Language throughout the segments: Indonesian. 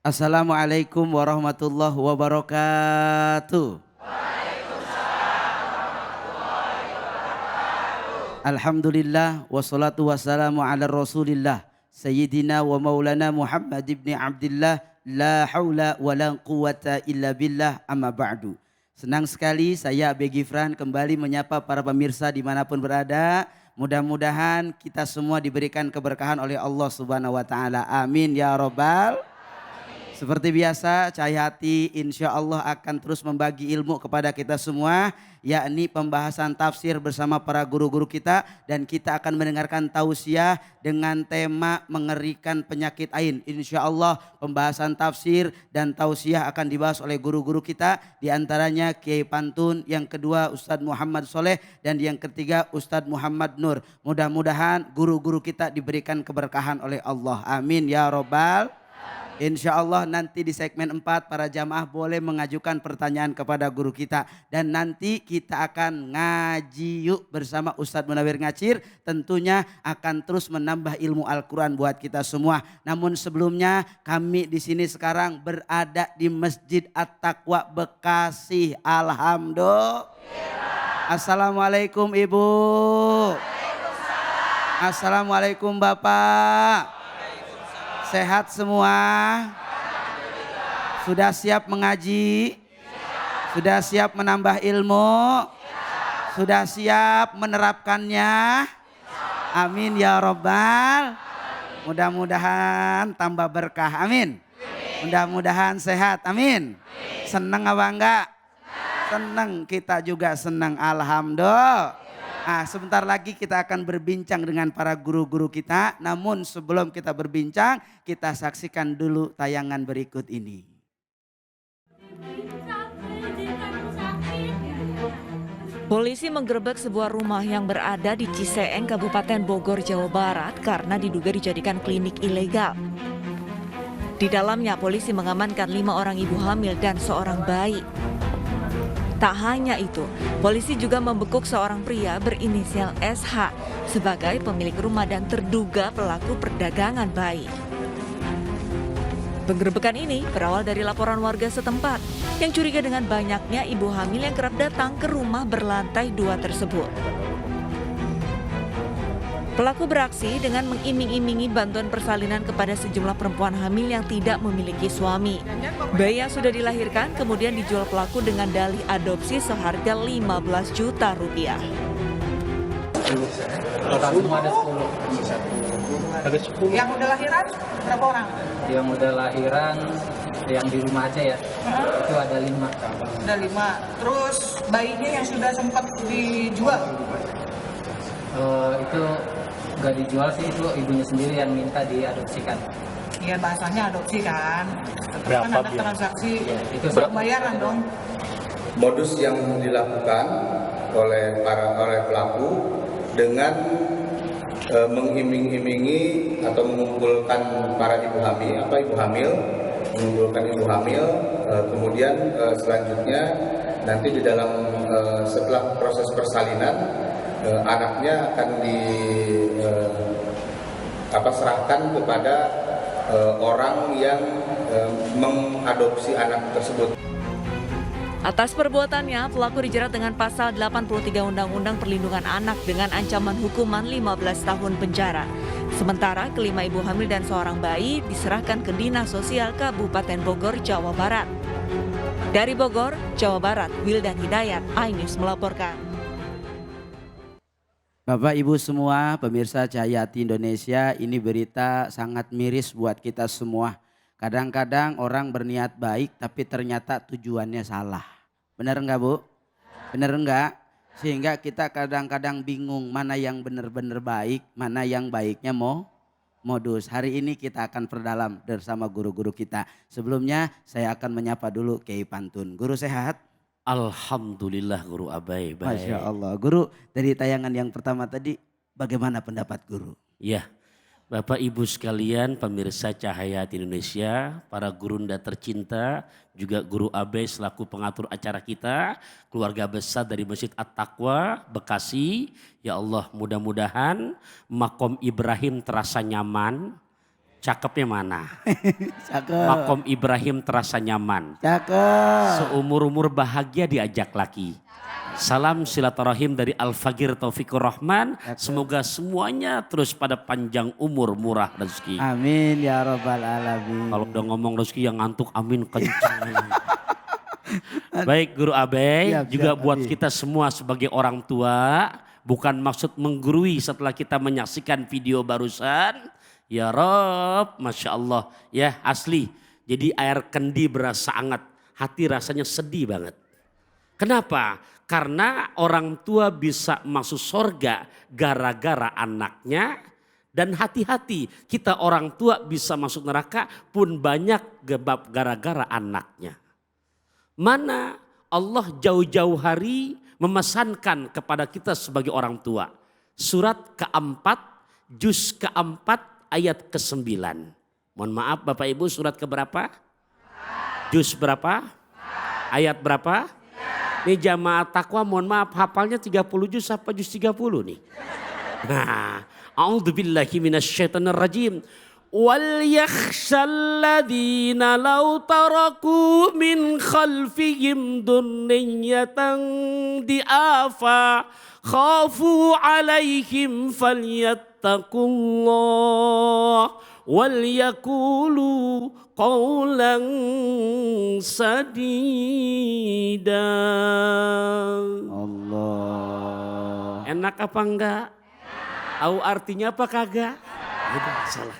Assalamualaikum warahmatullahi wabarakatuh. Alhamdulillah wassalatu wassalamu ala rasulillah Sayyidina wa maulana Muhammad ibn Abdillah. La hawla wa la quwata illa billah, amma ba'du. Senang sekali saya Begi Fran kembali menyapa para pemirsa dimanapun berada. Mudah-mudahan kita semua diberikan keberkahan oleh Allah Subhanahu wa ta'ala. Amin ya robbal. Seperti biasa, Cahaya Hati insya Allah akan terus membagi ilmu kepada kita semua, yakni pembahasan tafsir bersama para guru-guru kita, dan kita akan mendengarkan tausiah dengan tema mengerikan penyakit ain. Insya Allah pembahasan tafsir dan tausiah akan dibahas oleh guru-guru kita, diantaranya Kiai Pantun, yang kedua Ustadz Muhammad Soleh, dan yang ketiga Ustadz Muhammad Nur. Mudah-mudahan guru-guru kita diberikan keberkahan oleh Allah. Amin ya robbal. Insya Allah nanti di segmen 4 para jamaah boleh mengajukan pertanyaan kepada guru kita. Dan nanti kita akan ngaji yuk bersama Ustadz Munawir Ngacir. Tentunya akan terus menambah ilmu Al-Quran buat kita semua. Namun sebelumnya kami di sini sekarang berada di Masjid At-Taqwa Bekasi. Alhamdulillah. Assalamualaikum Ibu. Assalamualaikum Bapak. Sehat semua? Sudah siap mengaji? Sudah siap menambah ilmu? Sudah siap menerapkannya? Amin ya robbal. Mudah-mudahan tambah berkah. Amin. Mudah-mudahan sehat. Amin. Senang apa enggak? Senang, kita juga senang. Alhamdulillah. Sebentar lagi kita akan berbincang dengan para guru-guru kita. Namun sebelum kita berbincang, kita saksikan dulu tayangan berikut ini. Polisi menggerebek sebuah rumah yang berada di Ciseeng, Kabupaten Bogor, Jawa Barat karena diduga dijadikan klinik ilegal. Di dalamnya polisi mengamankan 5 orang ibu hamil dan seorang bayi. Tak hanya itu, polisi juga membekuk seorang pria berinisial SH sebagai pemilik rumah dan terduga pelaku perdagangan bayi. Penggerebekan ini berawal dari laporan warga setempat yang curiga dengan banyaknya ibu hamil yang kerap datang ke rumah berlantai 2 tersebut. Pelaku beraksi dengan mengiming-imingi bantuan persalinan kepada sejumlah perempuan hamil yang tidak memiliki suami. Bayi yang sudah dilahirkan kemudian dijual pelaku dengan dalih adopsi seharga 15 juta rupiah. Total semua ada 10. Ada 10. Yang udah lahiran berapa orang? Yang udah lahiran, yang di rumah aja ya, itu ada 5. Ada 5. Terus bayinya yang sudah sempat dijual? Itu nggak dijual sih, itu ibunya sendiri yang minta diadopsikan. Iya, bahasanya adopsi kan. Tetap Berapa kan ada biaya? transaksi Itu pembayaran dong. Modus yang dilakukan oleh pelaku dengan mengiming-imingi atau mengumpulkan para ibu hamil, kemudian selanjutnya nanti di dalam setelah proses persalinan anaknya akan serahkan kepada orang yang mengadopsi anak tersebut. Atas perbuatannya, pelaku dijerat dengan pasal 83 Undang-Undang Perlindungan Anak dengan ancaman hukuman 15 tahun penjara. Sementara kelima ibu hamil dan seorang bayi diserahkan ke Dinas Sosial Kabupaten Bogor, Jawa Barat. Dari Bogor, Jawa Barat, Wildan Hidayat, iNews melaporkan. Bapak Ibu semua pemirsa Cahaya Hati Indonesia, ini berita sangat miris buat kita semua. Kadang-kadang orang berniat baik tapi ternyata tujuannya salah. Benar enggak Bu? Benar enggak? Sehingga kita kadang-kadang bingung mana yang benar-benar baik, mana yang baiknya modus. Hari ini kita akan perdalam bersama guru-guru kita. Sebelumnya saya akan menyapa dulu Kiai Pantun. Guru sehat? Alhamdulillah Guru Abai. Baik. Masya Allah. Guru, dari tayangan yang pertama tadi bagaimana pendapat guru? Ya, Bapak Ibu sekalian pemirsa Cahaya Hati Indonesia, para gurunda tercinta, juga Guru Abai selaku pengatur acara kita, keluarga besar dari Masjid At-Taqwa Bekasi. Ya Allah, mudah-mudahan makom Ibrahim terasa nyaman, Cakepnya mana? Cakep. Makom Ibrahim terasa nyaman. Cakep. Seumur-umur bahagia diajak laki. Salam silaturahim dari Al-Fagir Taufikur Rahman. Semoga semuanya terus pada panjang umur, murah rezeki. Amin ya rabbal alamin. Kalau udah ngomong rezeki yang ngantuk, amin kencang. Baik Guru Abe, Siap, juga siap, buat Abi. kita semua sebagai orang tua, bukan maksud menggurui setelah kita menyaksikan video barusan. Ya Rob, Masya Allah, ya asli. Jadi air kendi berasa hangat, hati rasanya sedih banget. Kenapa? Karena orang tua bisa masuk sorga gara-gara anaknya. Dan hati-hati, kita orang tua bisa masuk neraka pun banyak gara-gara anaknya. Mana Allah jauh-jauh hari memesankan kepada kita sebagai orang tua. Surat keempat, juz keempat, ayat ke-9. Mohon maaf Bapak Ibu, surat keberapa? Juz berapa? Ayat berapa? Ini jamaah takwa, mohon maaf, hafalnya 30 juz apa juz 30 nih? Nah, a'udzubillahi minasyaitonir rajim. Wal yakhshal ladzina law taraku min khalfihim dhurriyyatan di'afa khafu alaihim falyattaqullah wal yaqulu qawlan sadida. Allah. Enak apa enggak? Tahu artinya apa kagak? Udah salah.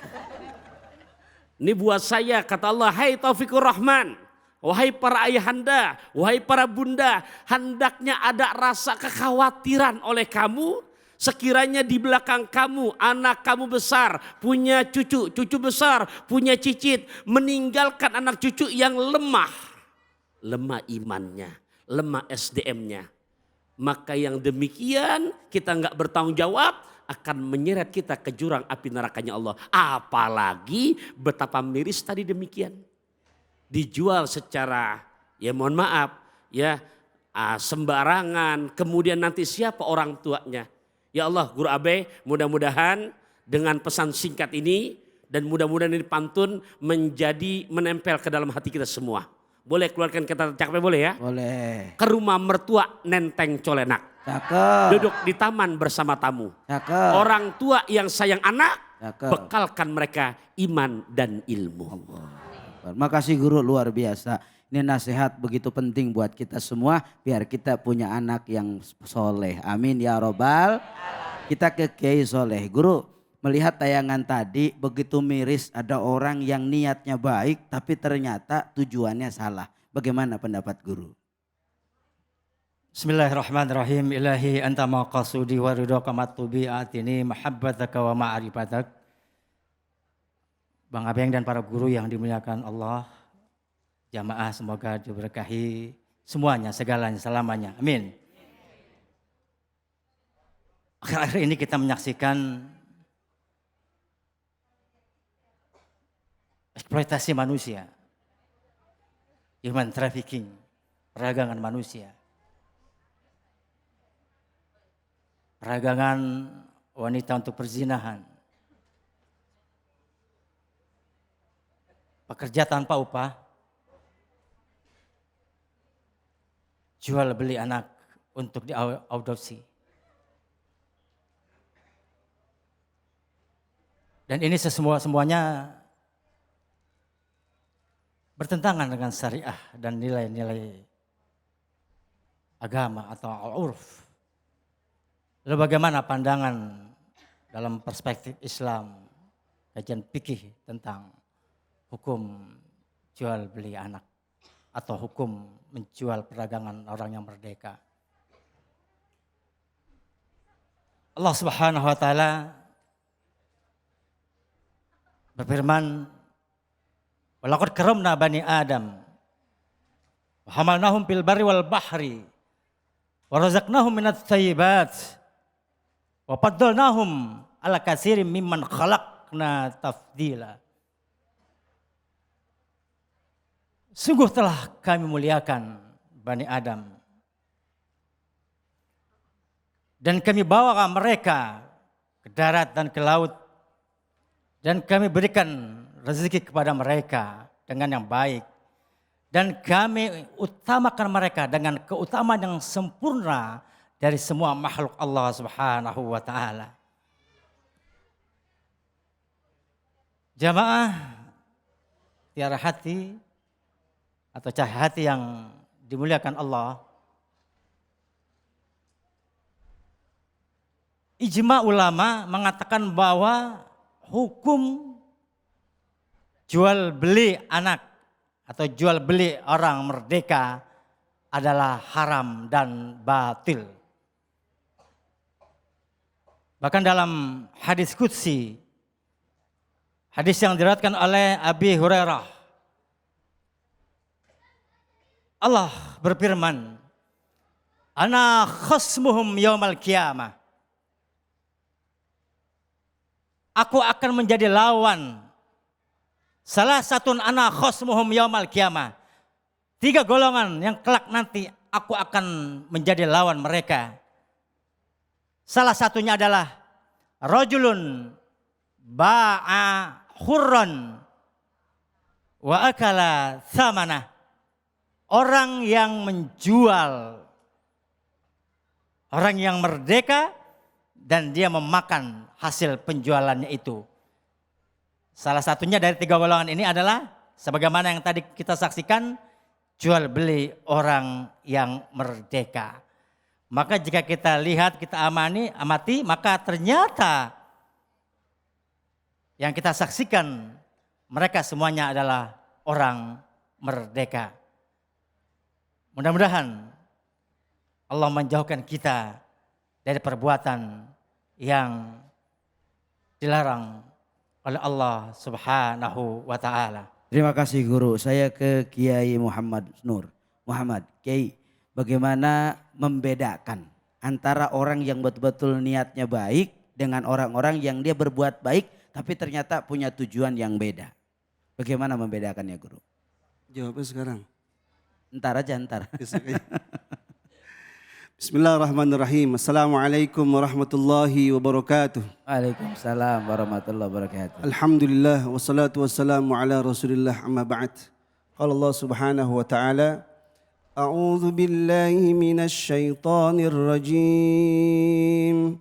Ini buat saya, kata Allah, hai Taufikur Rahman, wahai para ayahanda, wahai para bunda, hendaknya ada rasa kekhawatiran oleh kamu. Sekiranya di belakang kamu, anak kamu besar, punya cucu, cucu besar, punya cicit, meninggalkan anak cucu yang lemah. Lemah imannya, lemah SDM-nya. Maka yang demikian kita nggak bertanggung jawab, akan menyeret kita ke jurang api nerakanya Allah. Apalagi betapa miris tadi demikian. Dijual secara, ya mohon maaf, ya sembarangan. Kemudian nanti siapa orang tuanya? Ya Allah, Guru Abe, mudah-mudahan dengan pesan singkat ini dan mudah-mudahan ini pantun menjadi menempel ke dalam hati kita semua. Boleh keluarkan kata cakepnya, boleh ya? Boleh. Ke rumah mertua nenteng colenak. Cakep. Duduk di taman bersama tamu. Cakep. Orang tua yang sayang anak, Cakep. bekalkan mereka iman dan ilmu. Makasih guru, luar biasa. Ini nasihat begitu penting buat kita semua biar kita punya anak yang soleh. Amin ya robbal. Kita ke Kiai Soleh. Guru, melihat tayangan tadi begitu miris, ada orang yang niatnya baik tapi ternyata tujuannya salah. Bagaimana pendapat guru? Bismillahirrahmanirrahim. Ilahi anta maqasudi wa ridhaka matubi atini mahabbataka wa ma'rifatak. Bang Abeng dan para guru yang dimuliakan Allah, jamaah semoga diberkahi semuanya, segalanya, selamanya. Amin. Akhir-akhir ini kita menyaksikan eksploitasi manusia, human trafficking, perdagangan manusia. Perdagangan wanita untuk perzinahan. Pekerja tanpa upah. Jual beli anak untuk diadopsi. Dan ini semuanya bertentangan dengan syariah dan nilai-nilai agama atau al-urf. Lalu bagaimana pandangan dalam perspektif Islam, kajian fikih tentang hukum jual beli anak atau hukum menjual perdagangan orang yang merdeka? Allah Subhanahu wa taala berfirman, "Walaqad karamna bani Adam wa hamalnahum fil barri wal bahri wa razaqnahum minat thayyibat." Wa faddalnahum ala katsirin mimman khalaqna tafdila. Sungguh telah kami muliakan Bani Adam. Dan kami bawa mereka ke darat dan ke laut. Dan kami berikan rezeki kepada mereka dengan yang baik. Dan kami utamakan mereka dengan keutamaan yang sempurna dari semua makhluk Allah Subhanahu wa taala. Jamaah tiara hati atau cahaya hati yang dimuliakan Allah. Ijma ulama mengatakan bahwa hukum jual beli anak atau jual beli orang merdeka adalah haram dan batil. Bahkan dalam hadis qudsi, hadis yang diriwayatkan oleh Abi Hurairah, Allah berfirman, "Ana khasmuhum yaumal qiyamah." Aku akan menjadi lawan. Salah satu anak khasmuhum yaumal qiyamah. 3 golongan yang kelak nanti aku akan menjadi lawan mereka. Salah satunya adalah rajulun ba'a hurran wa akala thamana. Orang yang menjual, orang yang merdeka dan dia memakan hasil penjualannya itu. Salah satunya dari 3 golongan ini adalah sebagaimana yang tadi kita saksikan, jual beli orang yang merdeka. Maka jika kita lihat, kita amati, maka ternyata yang kita saksikan mereka semuanya adalah orang merdeka. Mudah-mudahan Allah menjauhkan kita dari perbuatan yang dilarang oleh Allah Subhanahu wa taala. Terima kasih guru. Saya ke Kiai Muhammad Nur. Muhammad, Kiai, bagaimana membedakan antara orang yang betul-betul niatnya baik dengan orang-orang yang dia berbuat baik tapi ternyata punya tujuan yang beda. Bagaimana membedakannya guru? Jawabnya sekarang. Ntar aja ntar. Bismillahirrahmanirrahim. Assalamualaikum warahmatullahi wabarakatuh. Waalaikumsalam warahmatullahi wabarakatuh. Alhamdulillah wassalatu wassalamu ala Rasulillah amma ba'd. Qala Allah Subhanahu wa ta'ala, A'udzu billahi minasy syaithanir rajim.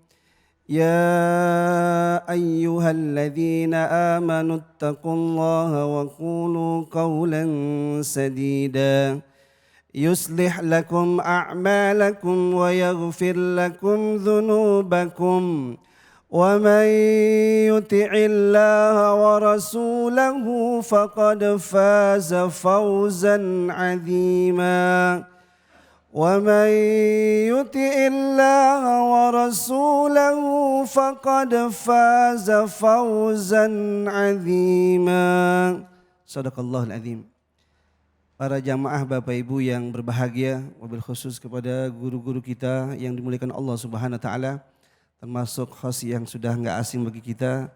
Ya ayyuhalladzina amanu taqullaha wa qulu qawlan sadida. يصلح لكم أعمالكم ويغفر لكم ذنوبكم ومن يطع الله ورسوله فقد فاز فوزا عظيما ومن يطع الله ورسوله فقد فاز فوزا عظيما صدق الله العظيم. Para jamaah Bapak Ibu yang berbahagia, wabil khusus kepada guru-guru kita yang dimuliakan Allah Subhanahu wa taala, termasuk host yang sudah enggak asing bagi kita,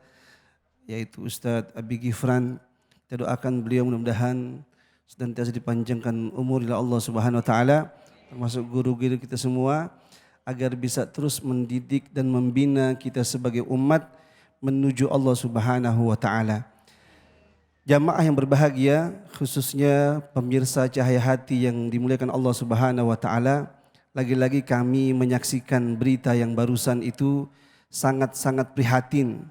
yaitu Ustadz Abi Gifran. Kita doakan beliau mudah-mudahan senantiasa dipanjangkan umur oleh Allah Subhanahu wa taala, termasuk guru-guru kita semua, agar bisa terus mendidik dan membina kita sebagai umat menuju Allah Subhanahu wa taala. Jamaah yang berbahagia, khususnya pemirsa Cahaya Hati yang dimuliakan Allah Subhanahu wa taala, lagi-lagi kami menyaksikan berita yang barusan itu sangat-sangat prihatin.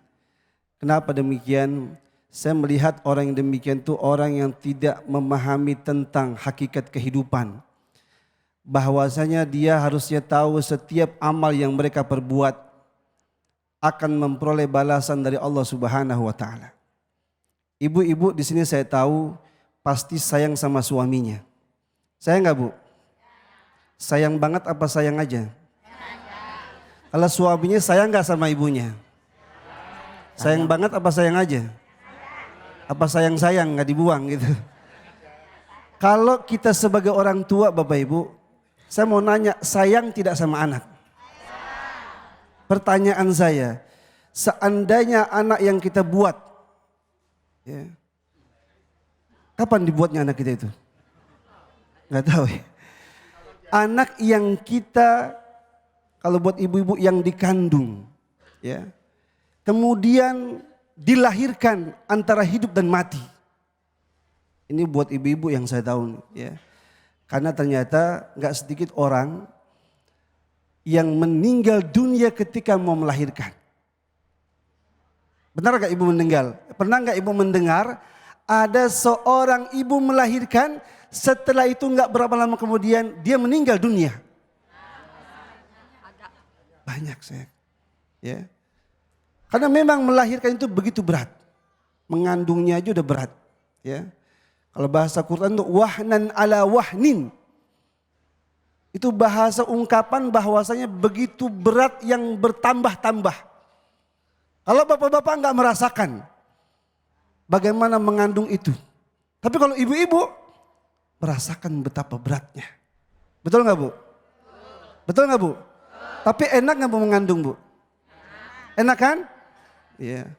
Kenapa demikian? Saya melihat orang yang demikian itu orang yang tidak memahami tentang hakikat kehidupan. Bahwasanya dia harusnya tahu setiap amal yang mereka perbuat akan memperoleh balasan dari Allah Subhanahu wa taala. Ibu-ibu di sini saya tahu pasti sayang sama suaminya. Sayang enggak, Bu? Sayang banget apa sayang aja? Kalau suaminya sayang enggak sama ibunya? Sayang banget apa sayang aja? Apa sayang-sayang enggak dibuang gitu? Kalau kita sebagai orang tua Bapak Ibu, saya mau nanya, sayang tidak sama anak? Pertanyaan saya, seandainya anak yang kita buat, ya, kapan dibuatnya anak kita itu? Nggak tahu ya. Anak yang kita, kalau buat ibu-ibu yang dikandung, ya, kemudian dilahirkan antara hidup dan mati. Ini buat ibu-ibu yang saya tahu ya. Karena ternyata nggak sedikit orang yang meninggal dunia ketika mau melahirkan. Benar gak ibu meninggal? Pernah gak ibu mendengar ada seorang ibu melahirkan, setelah itu gak berapa lama kemudian dia meninggal dunia? Banyak saya. Ya. Karena memang melahirkan itu begitu berat. Mengandungnya aja udah berat. Ya. Kalau bahasa Quran itu wahnan ala wahnin. Itu bahasa ungkapan bahwasanya begitu berat yang bertambah-tambah. Kalau bapak-bapak enggak merasakan bagaimana mengandung itu. Tapi kalau ibu-ibu merasakan betapa beratnya. Betul enggak Bu? Betul enggak Bu? Tapi enak enggak Bu mengandung Bu? Enak kan? Iya.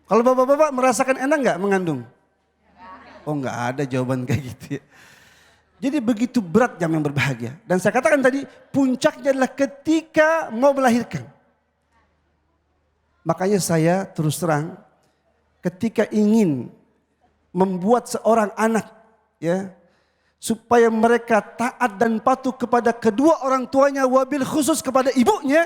Kalau bapak-bapak merasakan enak enggak mengandung? Oh enggak ada jawaban kayak gitu ya. Jadi begitu berat yang berbahagia. Dan saya katakan tadi puncaknya adalah ketika mau melahirkan. Makanya saya terus terang ketika ingin membuat seorang anak ya supaya mereka taat dan patuh kepada kedua orang tuanya, wabil khusus kepada ibunya,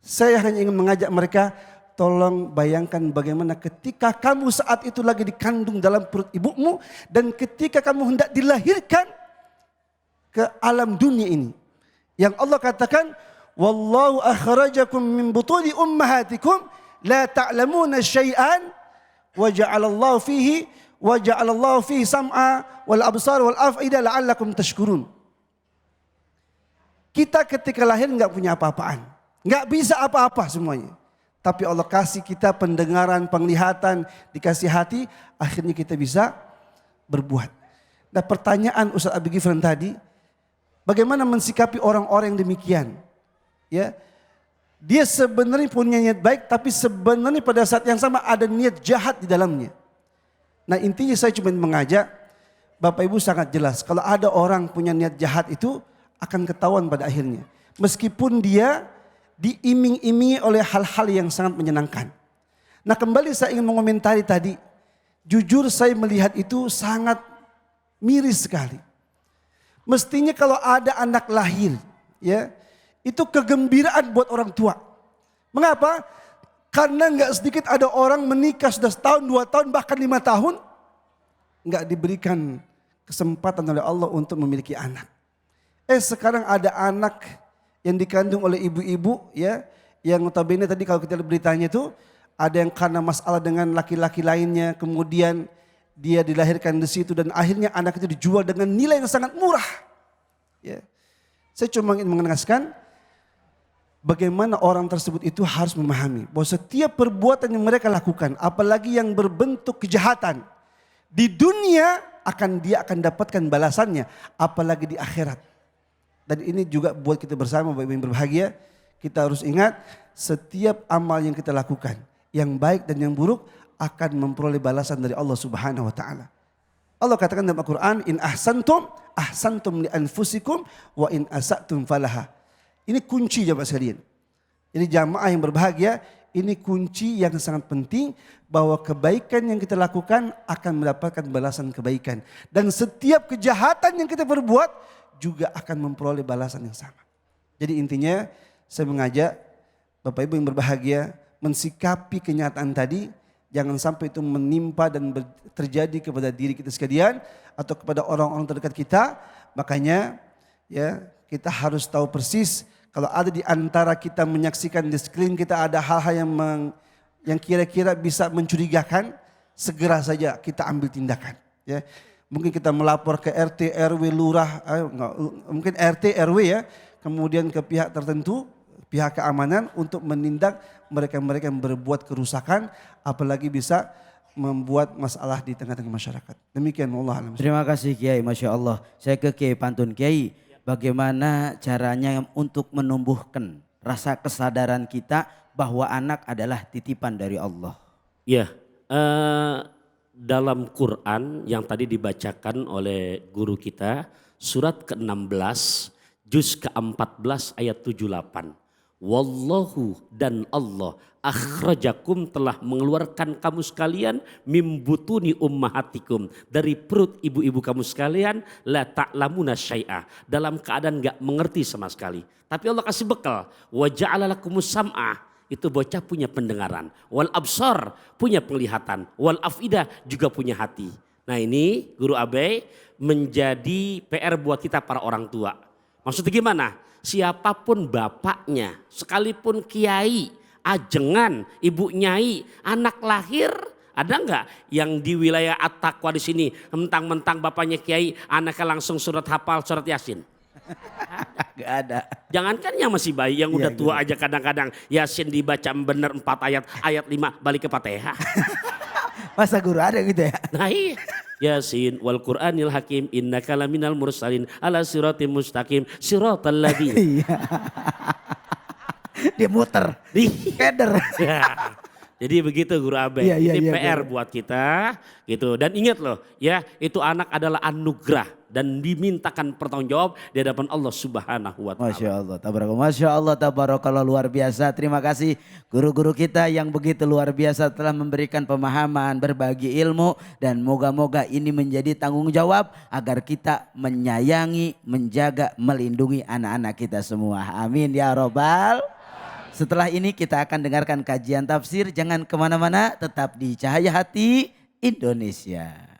saya hanya ingin mengajak mereka, tolong bayangkan bagaimana ketika kamu saat itu lagi dikandung dalam perut ibumu dan ketika kamu hendak dilahirkan ke alam dunia ini. Yang Allah katakan, wallahu akhrajakum min butuni ummahatikum la ta'lamuna syai'an wa ja'alallahu fihi sam'a wal absar wal af'ida la'allakum tashkurun. Kita ketika lahir enggak punya apa-apaan, enggak bisa apa-apa semuanya. Tapi Allah kasih kita pendengaran, penglihatan, dikasih hati, akhirnya kita bisa berbuat. Nah pertanyaan Ustaz Abi Gifran tadi, bagaimana mensikapi orang-orang yang demikian? Ya, dia sebenarnya punya niat baik, tapi sebenarnya pada saat yang sama ada niat jahat di dalamnya. Nah intinya saya cuma mengajak, Bapak Ibu sangat jelas, kalau ada orang punya niat jahat itu akan ketahuan pada akhirnya. Meskipun dia diiming-imingi oleh hal-hal yang sangat menyenangkan. Nah kembali saya ingin mengomentari tadi, jujur saya melihat itu sangat miris sekali. Mestinya kalau ada anak lahir, ya, itu kegembiraan buat orang tua. Mengapa? Karena nggak sedikit ada orang menikah sudah setahun, 2 tahun, bahkan 5 tahun. Nggak diberikan kesempatan oleh Allah untuk memiliki anak. Sekarang ada anak yang dikandung oleh ibu-ibu ya. Yang notabene tadi kalau kita lihat beritanya itu ada yang karena masalah dengan laki-laki lainnya. Kemudian dia dilahirkan di situ dan akhirnya anak itu dijual dengan nilai yang sangat murah. Ya. Saya cuma ingin mengenaskan bagaimana orang tersebut itu harus memahami bahwa setiap perbuatan yang mereka lakukan, apalagi yang berbentuk kejahatan, di dunia dia akan dapatkan balasannya, apalagi di akhirat. Dan ini juga buat kita bersama Bapak Ibu yang berbahagia, kita harus ingat setiap amal yang kita lakukan, yang baik dan yang buruk akan memperoleh balasan dari Allah Subhanahu wa taala. Allah katakan dalam Al-Qur'an, in ahsantum li anfusikum wa in asatum falaha. Ini kunci jamaah sekalian. Jadi jamaah yang berbahagia, ini kunci yang sangat penting bahwa kebaikan yang kita lakukan akan mendapatkan balasan kebaikan. Dan setiap kejahatan yang kita perbuat juga akan memperoleh balasan yang sama. Jadi intinya saya mengajak Bapak Ibu yang berbahagia mensikapi kenyataan tadi, jangan sampai itu menimpa dan terjadi kepada diri kita sekalian atau kepada orang-orang terdekat kita. Makanya ya kita harus tahu persis kalau ada di antara kita menyaksikan di sekeliling kita ada hal-hal yang kira-kira bisa mencurigakan, segera saja kita ambil tindakan. Ya, mungkin kita melapor ke RT, RW, lurah, mungkin RT, RW ya, kemudian ke pihak tertentu, pihak keamanan untuk menindak mereka-mereka yang berbuat kerusakan, apalagi bisa membuat masalah di tengah-tengah masyarakat. Demikian Allah alam. Terima kasih Kiai, Masya Allah. Saya ke Kiai Pantun. Kiai, bagaimana caranya untuk menumbuhkan rasa kesadaran kita bahwa anak adalah titipan dari Allah? Ya, dalam Quran yang tadi dibacakan oleh guru kita, surat ke-16, juz ke-14 ayat 78. Wallahu dan Allah akhrajakum telah mengeluarkan kamu sekalian mimbutuni ummahatikum dari perut ibu-ibu kamu sekalian la ta'lamuna syai'a dalam keadaan enggak mengerti sama sekali. Tapi Allah kasih bekal wa ja'ala lakumus sam'a itu bocah punya pendengaran, wal absar punya penglihatan, wal afida juga punya hati. Nah ini Guru Abai menjadi PR buat kita para orang tua. Maksudnya gimana? Siapapun bapaknya, sekalipun kiai, ajengan, ibu nyai, anak lahir, ada nggak yang di wilayah At-Taqwa di sini mentang-mentang bapaknya kiai, anaknya langsung surat hafal, surat Yasin? Gak ada. Jangankan yang masih bayi, yang udah tua aja kadang-kadang Yasin dibaca bener 4 ayat, ayat 5 balik ke Fatihah. Masa guru ada gitu ya? Nah iya. Yasin wal Qur'anil Hakim innaka laminal mursalin ala siratim mustaqim siratal ladzina. Iya. Dia muter. Keder. Ya. Jadi begitu Guru Abai. Iya, Ini iya, PR Guru. buat kita gitu. Dan ingat loh ya, itu anak adalah anugerah dan dimintakan pertanggung jawab di hadapan Allah Subhanahu wa taala. Masya Allah, tabarakallah. Masya Allah, tabarakallah, luar biasa. Terima kasih guru-guru kita yang begitu luar biasa telah memberikan pemahaman, berbagi ilmu. Dan moga-moga ini menjadi tanggung jawab agar kita menyayangi, menjaga, melindungi anak-anak kita semua. Amin ya robbal. Setelah ini kita akan dengarkan kajian tafsir. Jangan kemana-mana, tetap di Cahaya Hati Indonesia.